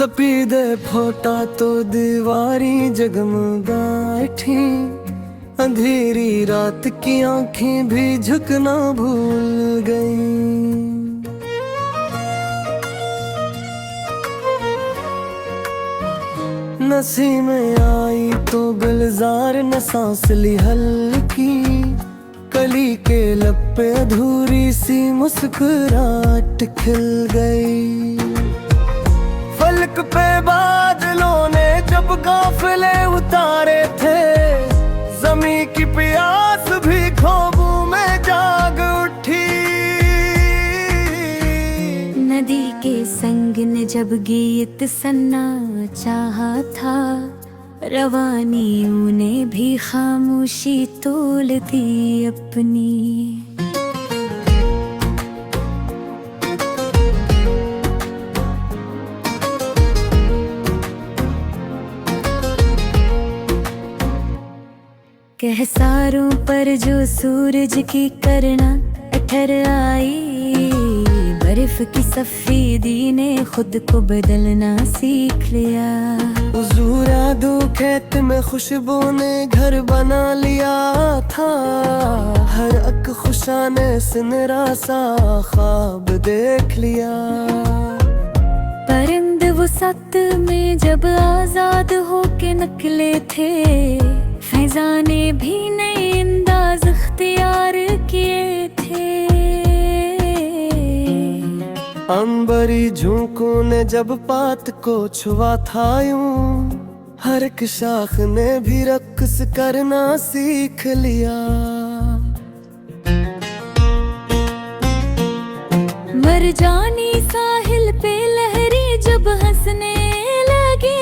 सपीदे फोटा तो दीवारी जगमगाठी, अंधेरी रात की आंखें भी झुकना भूल गईं। नसीमें आई तो गुलजार न सांस ली हल्की, कली के लब पे अधूरी सी मुस्कुराहट खिल गई। फलक पे बादलों ने जब काफिले उतारे थे, ज़मीं की प्यास भी ख्वाबों में जाग उठी। नदी के संग ने जब गीत सुनना चाहा था, रवानियों ने भी खामोशी तोल दी अपनी। कहसारों पर जो सूरज की करना ठहर आई, बर्फ की सफेदी ने खुद को बदलना सीख लिया। हुजूरा दो खेत में खुशबू ने घर बना लिया था, हर अक खुशा ने सिनरा सा ख्वाब देख लिया। परिंद वो सत में जब आजाद होके निकले थे, फैजाने भी नए अंदाज इख्तियार किए थे। अंबरी झोंकों ने जब पात को छुआ था यूं, हर एक शाख ने भी रक्स करना सीख लिया। मरजानी साहिल पे लहरी जब हंसने लगे,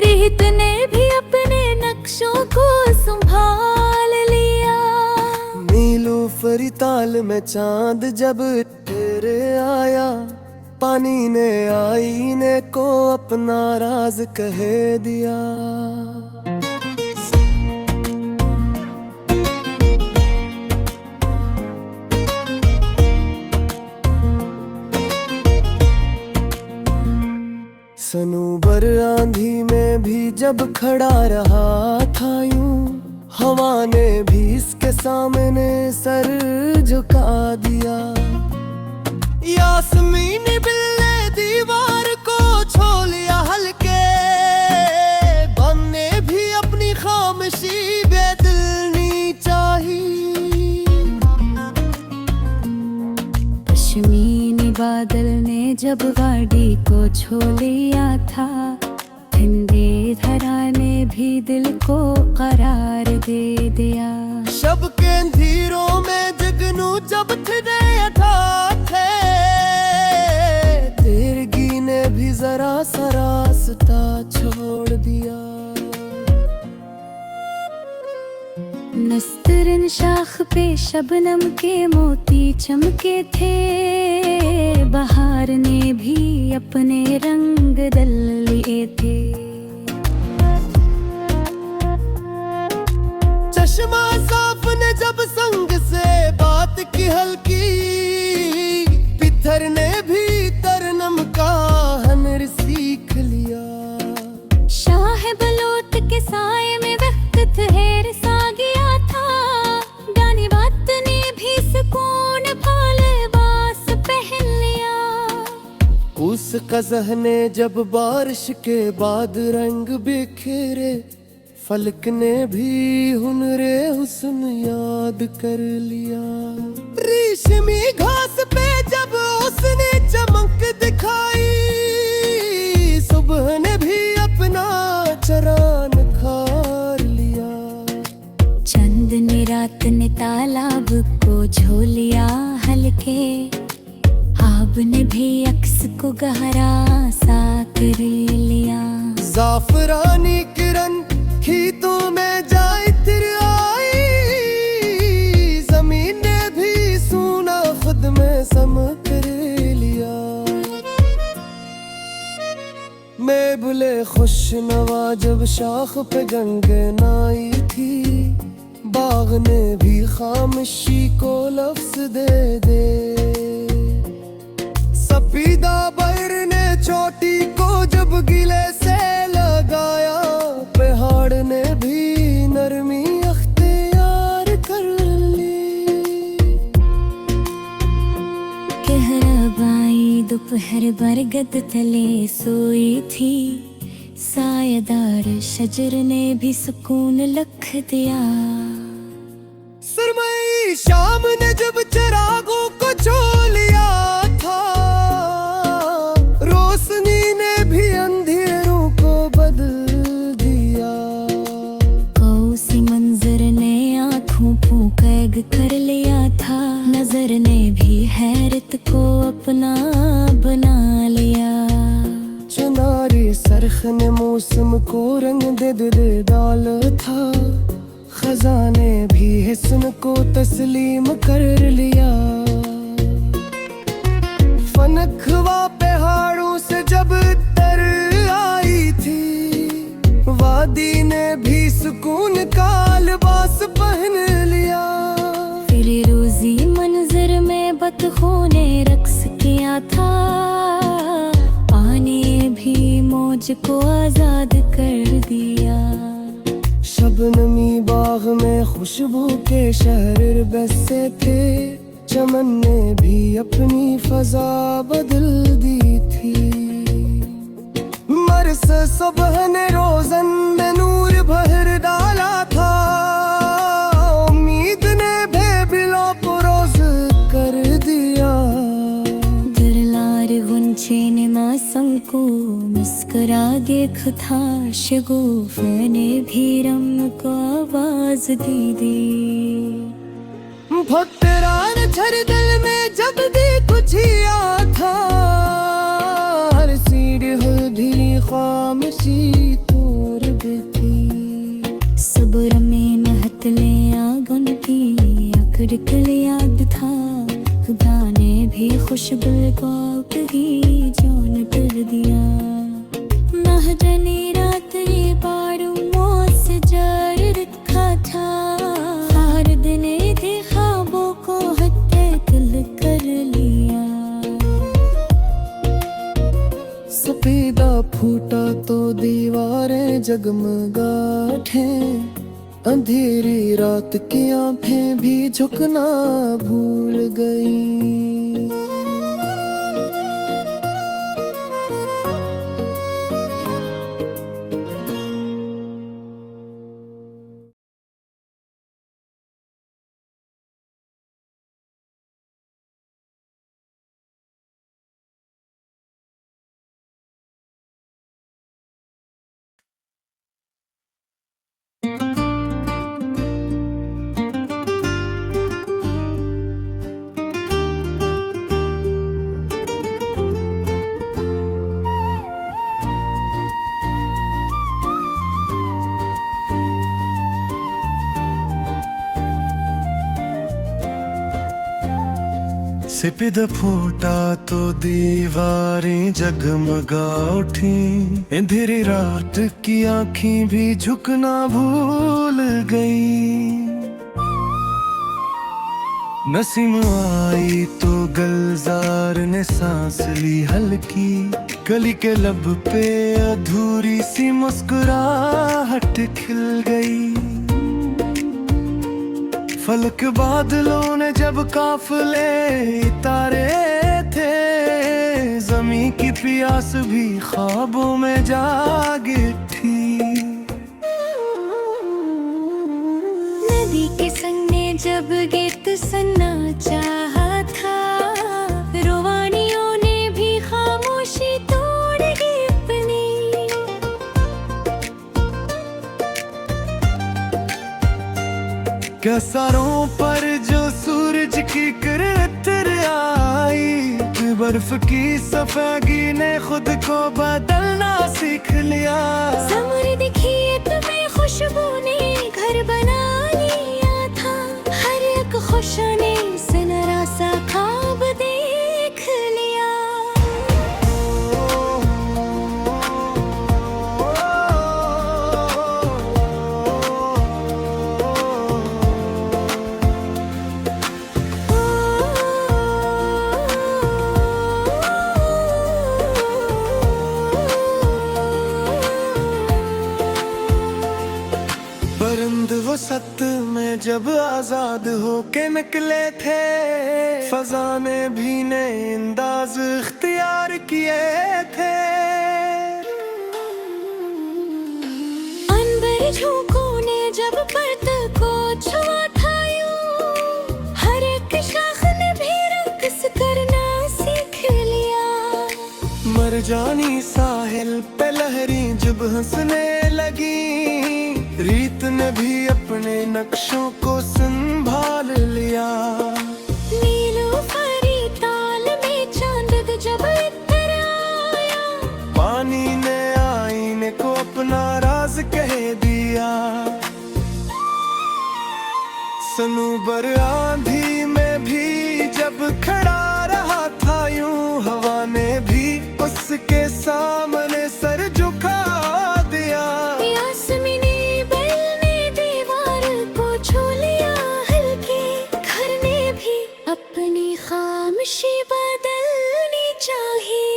रेत ने भी अपने नक्शों को संभाल लिया। नीलूफरी ताल में चांद जब तेरे आया, पानी ने आईने को अपना राज कह दिया। सनूबर आंधी में भी जब खड़ा रहा था यूं, हवा ने भी इसके सामने सर झुका दिया। यास्मीन बिल्ले दीवार को छू लिया हल्के, बनने भी अपनी खामोशी बेदिलनी चाहिए। पश्मीनी बादल ने जब वादी को छू लिया था, ठंडे धरा ने भी दिल को करार दे दिया। शब के अंधेरों में जगनू जब थे, तेरगी ने भी जरा सा रास्ता छोड़ दिया। नस्तरन शाख पे शबनम के मोती चमके थे, बहार ने भी अपने रंग दल लिए थे। चश्मा साफ ने जब संग से बात की हल्की, पिथर ने भी तरनम का हनर सीख लिया। शाह बलोत के साए में वक्त ठहर सा गया था, डानी बात ने भी सुकून पाले बास पहन लिया। उस कज़ह ने जब बारिश के बाद रंग बिखेरे, फलक ने भी हुनरे हुस्न याद कर लिया। रेशमी घास पे जब उसने चमक दिखाई, सुबह ने भी अपना चरान खार लिया। चंद ने रात ने तालाब को झो लिया हल्के, आब ने भी अक्स को गहरा सा कर लिया। जाफरानी किरण खीतों में जाए तिर आई, जमीन ने भी सुना खुद में सम कर लिया। मैं बुले खुश नवा जब शाख पे गंगन आई थी, बाग ने भी खामोशी को लफ्ज दे दे। सपीदा बैर ने चोटी को जब गिले से लगाया, पहाड़ ने भी नरमी अख्तियार कर ली। कहराबाई दोपहर बरगद तले सोई थी, सायेदार शजर ने भी सुकून लख दिया। सुरमई शाम ने जब चिरागों को छू लिया था, रोशनी ने भी अंधेरों को बदल दिया। कौसी मंजर ने आँखों को कैद कर लिया था, नजर ने भी हैरत को अपना बना लिया। चुनारी सरख ने मौसम को रंग दे डाल था, खजाने भी हिस्न को तस्लीम कर लिया। फनखवा पहाड़ों से जब तर आई थी, वादी ने भी सुकून का लिबास पहन लिया। फिर रोजी मंजर में बतखों ने रक्स किया था, पानी भी मौज को आजाद कर दिया। शबनमी बाग में खुशबू के शहर बसे थे, चमन ने भी अपनी फजा बदल दी थी। मरस सुबह ने रोजन में नूर भर डाला था, उम्मीद ने बेबिलो पुरोज कर दिया। दरलार गुंचे ने मौसम को मुस्कुरा देख था, शगुफ ने भी रम को आवाज दी। भक्तरान झर दिल में जब भी कुछ आ था, हर सीढ़ी हुई खामोशी तोड़ देती। सब्र में महतले आगन की अकड़ याद था, खुदा ने भी खुशबू को अपनी जान कर दिया। महजनी रात ये पारू मौत से जर रखा था, फारद ने देखा वो को हत्या दिल कर लिया। सफेदा फूटा तो दीवारें जगमगा उठे, अंधेरी रात की आंखें भी झुकना भूल गई। सिपिद फूटा तो दीवारें जगमगा उठी, अंधेरी रात की आँखें भी झुकना भूल गई। नसीम आई तो गलजार ने सांस ली हल्की, गली के लब पे अधूरी सी मुस्कुराहट खिल गई। फलक बादलों ने जब काफले तारे थे, जमी की प्यास भी ख्वाबों में जाग उठी। नदी के संग ने जब गीत सुनना चाहा था, रुवानियों ने भी खामोशी तोड़ दी अपनी। कसरों पर जो सूरज की किरण आई, बर्फ की सफेदी ने खुद को बदलना सीख लिया। समृद्धि खेत में खुशबू ने घर बना लिया था, हर एक खुशा ने सुनहरा सा ख्वाब देख लिया। चांद वो सत में जब आजाद होके निकले थे, फजा ने भी नए अंदाज इख्तियार किए थे। अनबर झोंकों ने जब पर्द को छुआ था यूं, हर एक शाख ने भी रक्स करना सीख लिया। मरजानी साहिल पे लहरी जब हंसने लगी, रीत ने भी अपने नक्शों को संभाल लिया। नीलूफरी ताल में चांद जब इतर आया, पानी ने आईने को अपना राज कह दिया। सनूबर आंधी में भी जब खड़ा रहा था यूं, हवा ने भी उसके सामने सर झुका दिया। यास्मीनी बल ने दीवार को छू लिया हल्के, घर ने भी अपनी खामोशी बदलनी चाहिए।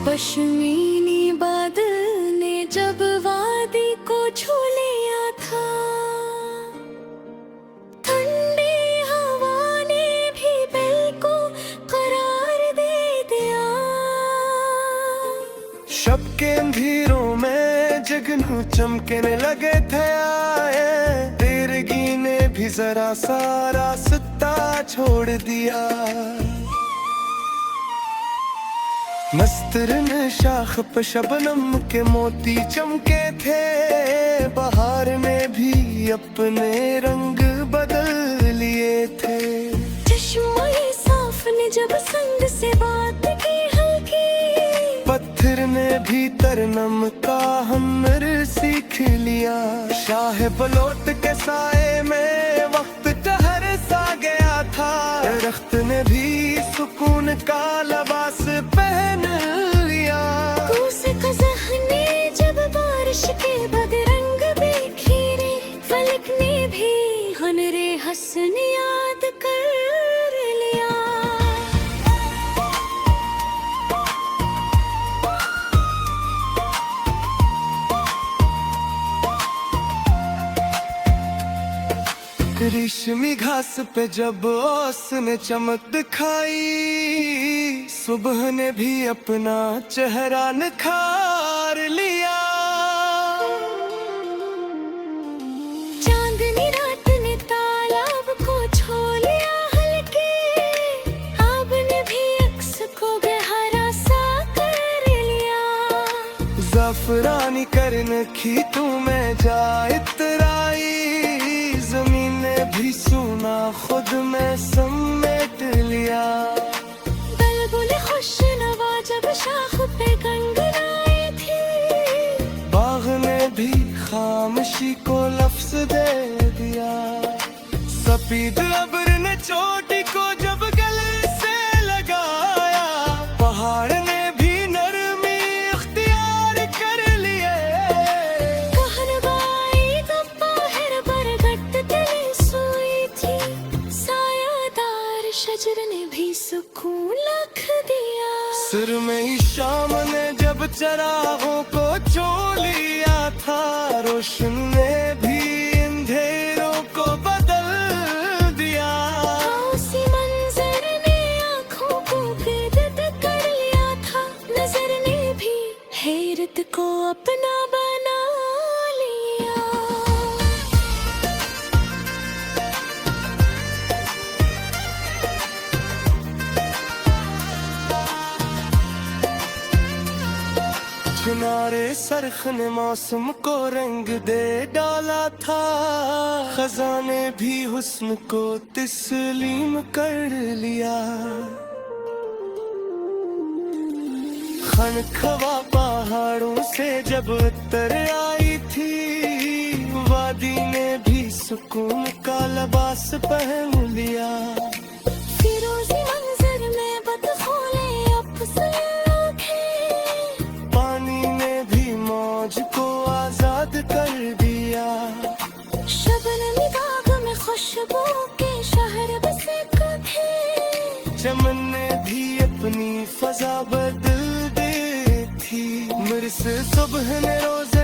पश्मीनी बादल ने जब वादी को छू लिया था, ठंडी हवा ने भी दिल को करार दे दिया। शब के अंधेरों में जगनू चमकने लगे थे आए, तेरगी ने भी जरा सा रास्ता छोड़ दिया। नस्तरन शाख पे शबनम के मोती चमके थे, बहार ने भी अपने रंग बदल लिए थे। चश्मे साफ ने जब संग से बात की हल्की, पत्थर ने भी तरनम का हुनर सीख लिया। शाह बलोट के साए में वक्त ठहर सा गया था, दरख्त ने भी सुकून का लिबास पहन लिया। कूसे कज़ह ने जब बारिश के बदरंग बिखेरे, फलक ने भी हुनरे हसन याद कर लिया। रेशमी घास पे जब ओस ने चमक दिखाई, सुबह ने भी अपना चेहरा निखार लिया। चांदनी रात ने तालाब को छू लिया हल्के, आब ने भी अक्स को गहरा सा कर लिया। ज़ाफ़रानी करन खीतों में जा इतराई, जमीन ने भी सुना खुद में समेट लिया। बुलबुल खुश नवा जब शाख पे गनगनाई थी, बाग ने भी खामोशी को लफ्ज दे दिया। सफेद अब्र ने चोटी को जब गले से लगाया, पहाड़ ने भी नरमी इख्तियार कर लिए। कहरबाई दोपहर बरगद तले सोई थी, सायादार शजर ने भी सुकून लख दिया। सिर में ही शाम ने जब चरागों को छू लिया था, रोशन ने भी अंधेरों को बदल दिया। उसी मंजर ने आँखों को कैद कर लिया था, नजर ने भी हैरत को अपना बना लिया। किनारे सरख ने मौसम को रंग दे डाला था, खजाने भी हुस्न को तस्लीम कर लिया। खनखवा पहाड़ों से जब उतर आई थी, वादी ने भी सुकून का लिबास पहन लिया। फिरोजी मंजर में बदखोले अफसर आंखें, फिर इस सुबह ने रोजे